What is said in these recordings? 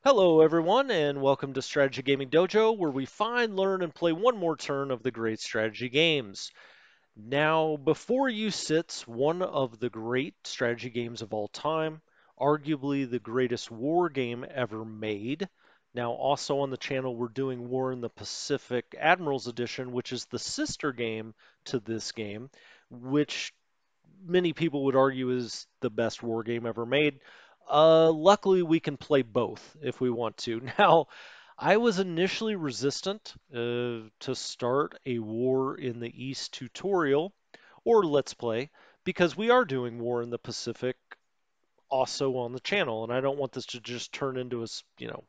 Hello, everyone, and welcome to Strategy Gaming Dojo, where we find, learn, and play one more turn of the great strategy games. Now, before you sits one of the great strategy games of all time, arguably the greatest war game ever made. Now, also on the channel, we're doing War in the Pacific Admirals Edition, which is the sister game to this game, which many people would argue is the best war game ever made. Luckily, we can play both if we want to. Now, I was initially resistant to start a War in the East tutorial or Let's Play because we are doing War in the Pacific also on the channel, and I don't want this to just turn into a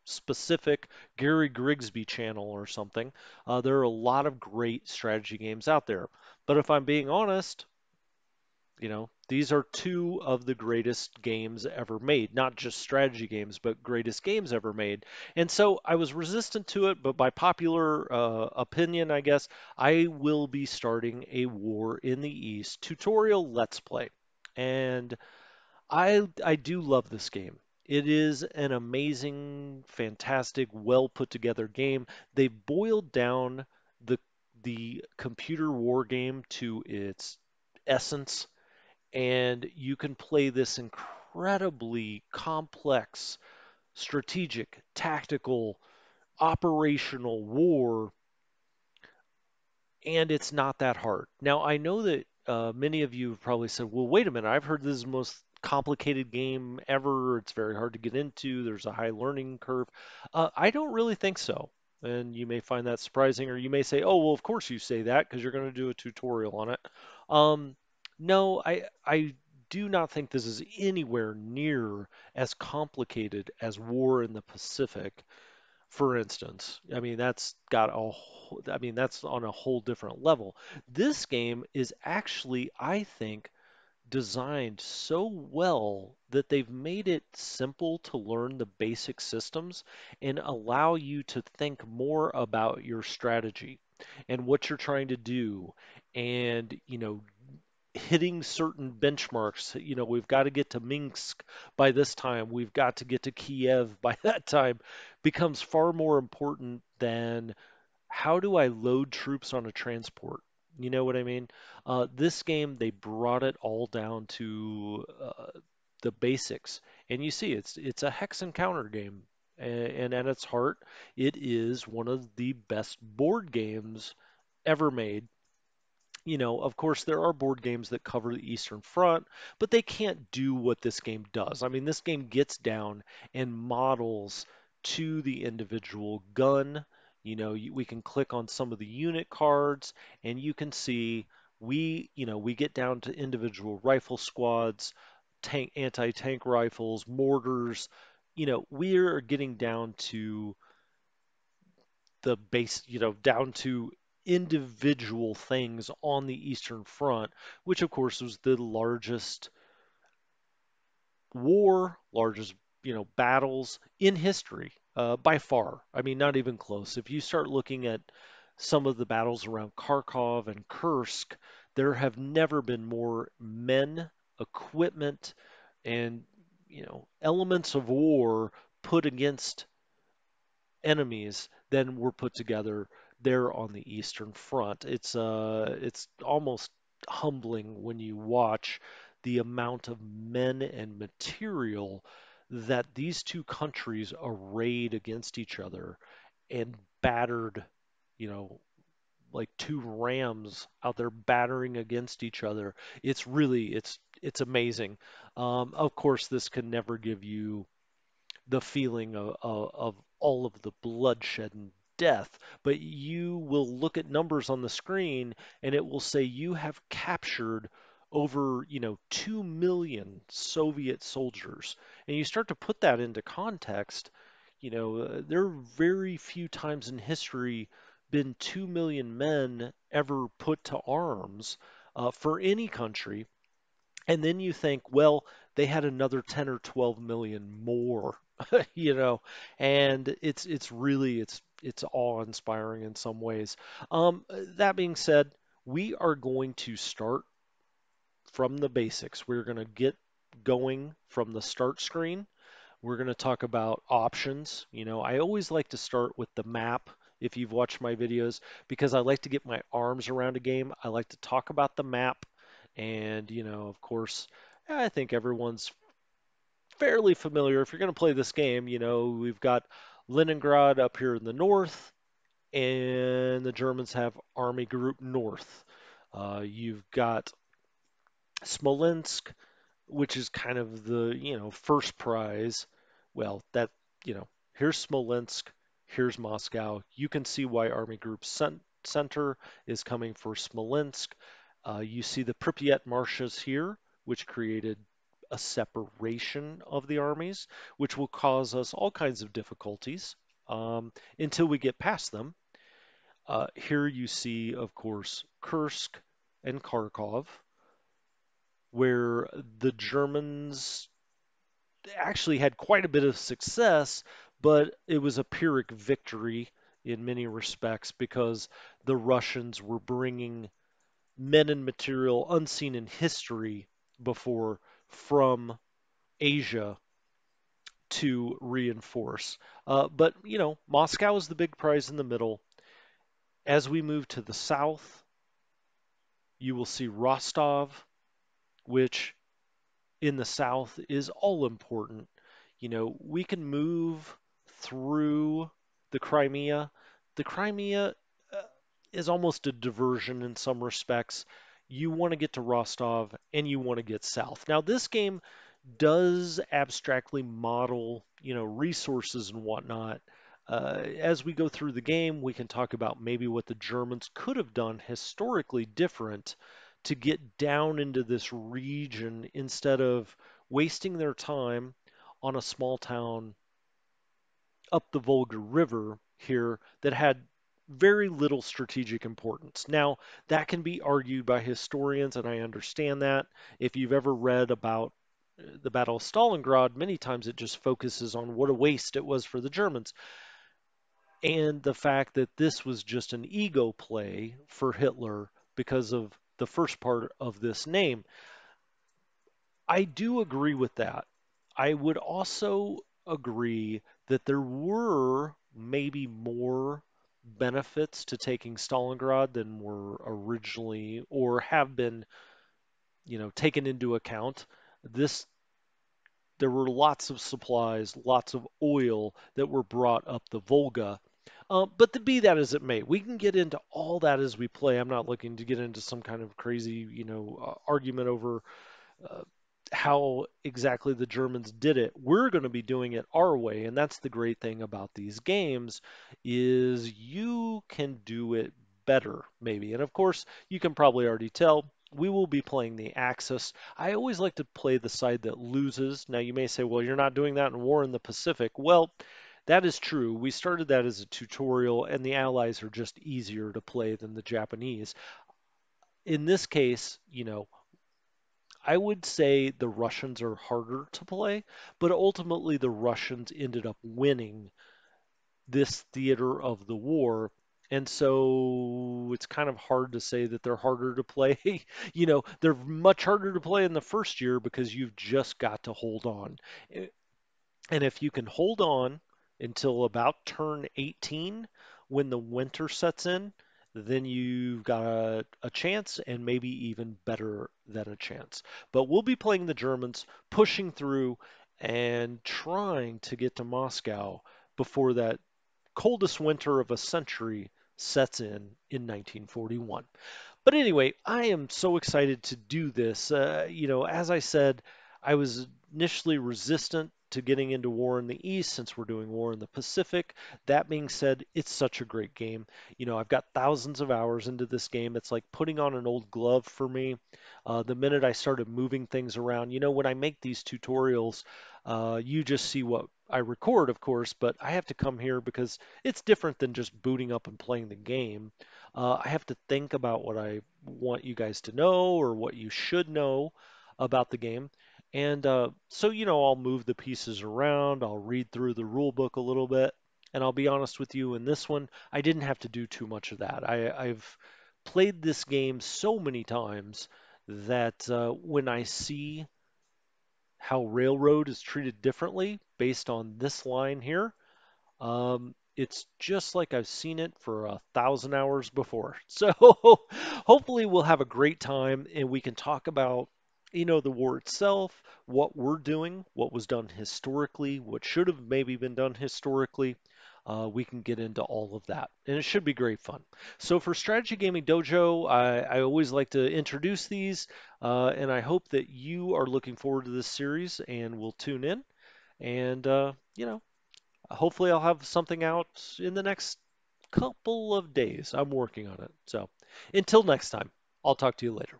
specific Gary Grigsby channel or something. There are a lot of great strategy games out there, but if I'm being honest, these are two of the greatest games ever made, not just strategy games, but greatest games ever made. And so I was resistant to it, but by popular opinion, I guess, I will be starting a War in the East tutorial Let's Play. And I do love this game. It is an amazing, fantastic, well put together game. They've boiled down the computer war game to its essence, and you can play this incredibly complex, strategic, tactical, operational war, and it's not that hard. Now, I know that many of you have probably said, well, wait a minute, I've heard this is the most complicated game ever. It's very hard to get into, there's a high learning curve. I don't really think so. And you may find that surprising, or you may say, oh, well, of course you say that because you're going to do a tutorial on it. Um, no, I do not think this is anywhere near as complicated as War in the Pacific, for instance. I mean, that's on a whole different level. This game is actually, I think, designed so well that they've made it simple to learn the basic systems and allow you to think more about your strategy and what you're trying to do, and hitting certain benchmarks. We've got to get to Minsk by this time, we've got to get to Kiev by that time, becomes far more important than how do I load troops on a transport. You know what I mean? This game, they brought it all down to the basics, and you see, it's a hex and counter game, and at its heart, it is one of the best board games ever made. Of course, there are board games that cover the Eastern Front, but they can't do what this game does. I mean, this game gets down and models to the individual gun. We can click on some of the unit cards, and you can see we get down to individual rifle squads, anti-tank rifles, mortars. We're getting down to the base, down to individual things on the Eastern Front, which of course was the largest largest, battles in history, by far. I mean, not even close. If you start looking at some of the battles around Kharkov and Kursk, there have never been more men, equipment, and, elements of war put against enemies than were put together there on the Eastern Front. It's almost humbling when you watch the amount of men and material that these two countries arrayed against each other and battered, you know, like two rams out there battering against each other. It's amazing. Of course, this can never give you the feeling of all of the bloodshed and death, but you will look at numbers on the screen and it will say you have captured over, 2 million Soviet soldiers. And you start to put that into context, there are very few times in history been 2 million men ever put to arms for any country. And then you think, well, they had another 10 or 12 million more, you know, and it's awe-inspiring in some ways. That being said, we are going to start from the basics. We're going to get going from the start screen. We're going to talk about options. I always like to start with the map if you've watched my videos because I like to get my arms around a game. I like to talk about the map. And, of course, I think everyone's fairly familiar. If you're going to play this game, we've got Leningrad up here in the north, and the Germans have Army Group North. You've got Smolensk, which is kind of the, first prize. Well, you know, here's Smolensk, here's Moscow. You can see why Army Group Center is coming for Smolensk. You see the Pripyat marshes here, which created a separation of the armies, which will cause us all kinds of difficulties until we get past them. Here you see, of course, Kursk and Kharkov, where the Germans actually had quite a bit of success, but it was a Pyrrhic victory in many respects because the Russians were bringing men and material unseen in history before from Asia to reinforce. But, Moscow is the big prize in the middle. As we move to the south, you will see Rostov, which in the south is all important. We can move through the Crimea. The Crimea uh, is almost a diversion in some respects. You want to get to Rostov and you want to get south. Now, this game does abstractly model, resources and whatnot. As we go through the game, we can talk about maybe what the Germans could have done historically different to get down into this region instead of wasting their time on a small town up the Volga River here that had very little strategic importance. Now, that can be argued by historians, and I understand that. If you've ever read about the Battle of Stalingrad, many times it just focuses on what a waste it was for the Germans. And the fact that this was just an ego play for Hitler because of the first part of this name. I do agree with that. I would also agree that there were maybe more benefits to taking Stalingrad than were originally or have been, taken into account. This There were lots of supplies, lots of oil that were brought up the Volga. But to be that as it may, we can get into all that as we play. I'm not looking to get into some kind of crazy, argument over uh, how exactly the Germans did it. We're going to be doing it our way, and that's the great thing about these games is you can do it better, maybe. And of course, you can probably already tell we will be playing the Axis. I always like to play the side that loses. Now, you may say, well, you're not doing that in War in the Pacific. Well, that is true. We started that as a tutorial, and the Allies are just easier to play than the Japanese. In this case, I would say the Russians are harder to play, but ultimately the Russians ended up winning this theater of the war. And so it's kind of hard to say that they're harder to play. They're much harder to play in the first year because you've just got to hold on. And if you can hold on until about turn 18, when the winter sets in, then you've got a chance and maybe even better than a chance. But we'll be playing the Germans, pushing through and trying to get to Moscow before that coldest winter of a century sets in 1941. But anyway, I am so excited to do this. As I said, I was initially resistant to getting into War in the East since we're doing War in the Pacific. That being said, it's such a great game. I've got thousands of hours into this game. It's like putting on an old glove for me. The minute I started moving things around, when I make these tutorials, you just see what I record, of course, but I have to come here because it's different than just booting up and playing the game. I have to think about what I want you guys to know or what you should know about the game. And so, I'll move the pieces around, I'll read through the rule book a little bit, and I'll be honest with you, in this one, I didn't have to do too much of that. I've played this game so many times that when I see how railroad is treated differently, based on this line here. It's just like I've seen it for 1,000 hours before. So hopefully we'll have a great time and we can talk about, the war itself, what we're doing, what was done historically, what should have maybe been done historically. We can get into all of that, and it should be great fun. So for Strategy Gaming Dojo, I always like to introduce these, and I hope that you are looking forward to this series and will tune in. And hopefully, I'll have something out in the next couple of days. I'm working on it. So until next time, I'll talk to you later.